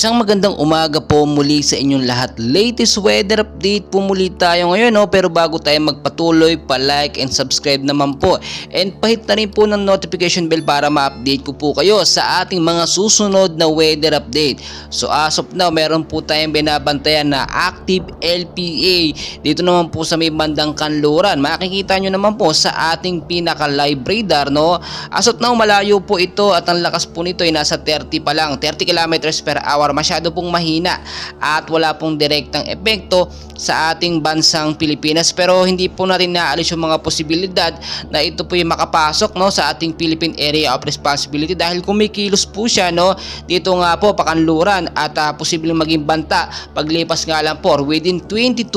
Isang magandang umaga po muli sa inyong lahat. Latest weather update po muli tayo ngayon, no? Pero bago tayo magpatuloy, pa-like and subscribe naman po. And pahit na rin po ng notification bell para ma-update ko po kayo sa ating mga susunod na weather update. So as of now, meron po tayong binabantayan na active LPA dito naman po sa may bandang Kanluran. Makikita nyo naman po sa ating pinaka-live radar, no? As of now, malayo po ito at ang lakas po nito ay nasa 30 pa lang, 30 kilometers per hour. Masyado pong mahina at wala pong direktang epekto sa ating bansang Pilipinas, pero hindi po natin naalis yung mga posibilidad na ito po yung makapasok, no, sa ating Philippine Area of Responsibility dahil kumikilos po siya, no, dito nga po pakanluran at posibleng maging banta paglipas nga lang po within 22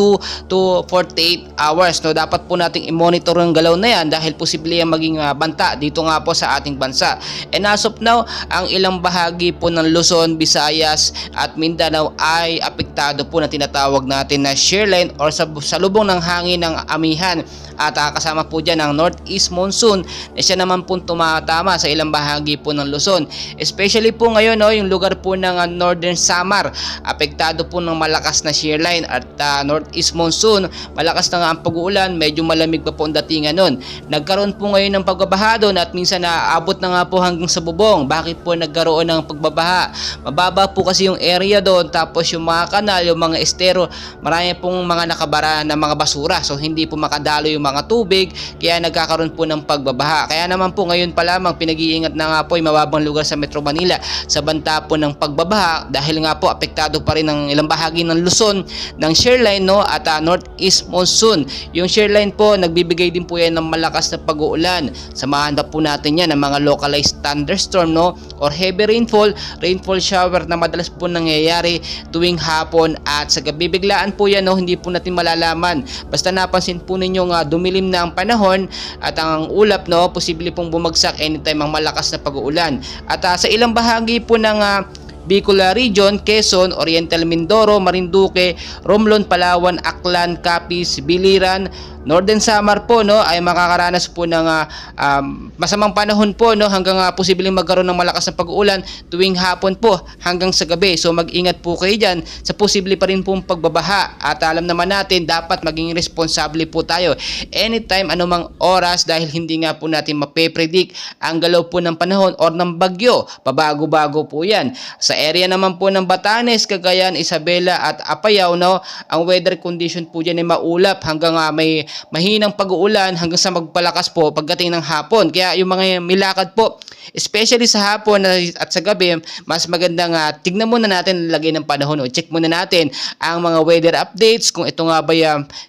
to 48 hours, no. Dapat po nating i-monitor ang galaw na yan dahil posible yung maging banta dito nga po sa ating bansa. And as of now, ang ilang bahagi po ng Luzon, Visayas at Mindanao ay apektado po na tinatawag natin na shear line or sa lubong ng hangin ng amihan at kasama po dyan ang northeast monsoon na siya naman po tumatama sa ilang bahagi po ng Luzon, especially po ngayon, no, yung lugar po ng Northern Samar apektado po ng malakas na shear line at northeast monsoon, malakas na nga ang pag-uulan, medyo malamig pa po ang datingan nun. Nagkaroon po ngayon ng pagbabaha doon at minsan naabot na nga po hanggang sa bubong. Bakit po nagkaroon ng pagbabaha? Mababa po kasi yung area doon, tapos yung mga kanal, yung mga estero, marami pong mga nakabara na mga basura, so hindi po makadalo yung mga tubig, kaya nagkakaroon po ng pagbabaha. Kaya naman po ngayon pa lamang pinag-iingat na nga po yung mababang lugar sa Metro Manila sa banta po ng pagbabaha dahil nga po apektado pa rin ng ilang bahagi ng Luzon ng shear line, no, at northeast monsoon. Yung shear line po nagbibigay din po yan ng malakas na pag-uulan. Samahan pa po natin yan ng mga localized thunderstorm, no, or heavy rainfall shower na madalas po nangyayari tuwing hapon at sa gabi. Biglaan po yan, no, hindi po natin malalaman. Basta napansin po ninyo nga dumilim na ang panahon at ang ulap, no, posible pong bumagsak anytime ang malakas na pag-uulan. At sa ilang bahagi po ng Bicol Region, Quezon, Oriental Mindoro, Marinduque, Romblon, Palawan, Aklan, Capiz, Biliran, Northern Samar po, no, ay makakaranas po ng masamang panahon po, no, hanggang posibleng magkaroon ng malakas na pag-uulan tuwing hapon po hanggang sa gabi. So mag-ingat po kayo dyan sa posible pa rin pong pagbabaha at alam naman natin dapat maging responsable po tayo anytime, anumang oras dahil hindi nga po natin mape-predict ang galaw po ng panahon or ng bagyo. Pabago-bago po yan. Sa area naman po ng Batanes, Cagayan, Isabela at Apayao, no, ang weather condition po dyan ay maulap hanggang may mahinang pag-uulan hanggang sa magpalakas po pagdating ng hapon. Kaya yung mga milakad po, especially sa hapon at sa gabi, mas magandang tignan muna natin lagay ng panahon o check muna natin ang mga weather updates kung ito nga ba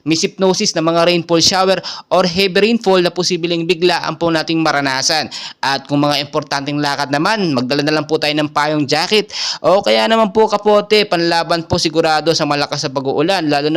may hypnosis na mga rainfall shower or heavy rainfall na posibleng biglaan po nating maranasan. At kung mga importanteng lakad naman, magdala na lang po tayo ng payong jacket o kaya naman po kapote, panlaban po sigurado sa malakas na pag-uulan, lalo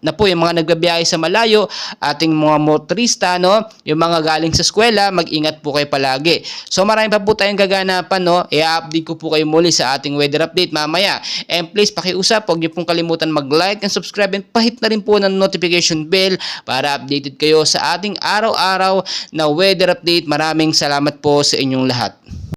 na po yung mga nagbabiyahe sa malayo, ating mga motorista, no, yung mga galing sa eskwela, mag-ingat po kayo palagi. So marami pa po tayong gaganapan, no, i-update ko po kayo muli sa ating weather update mamaya. And please pakiusap, huwag niyo pong kalimutan mag-like and subscribe and pahit na rin po ng notification bell para updated kayo sa ating araw-araw na weather update. Maraming salamat po sa inyong lahat.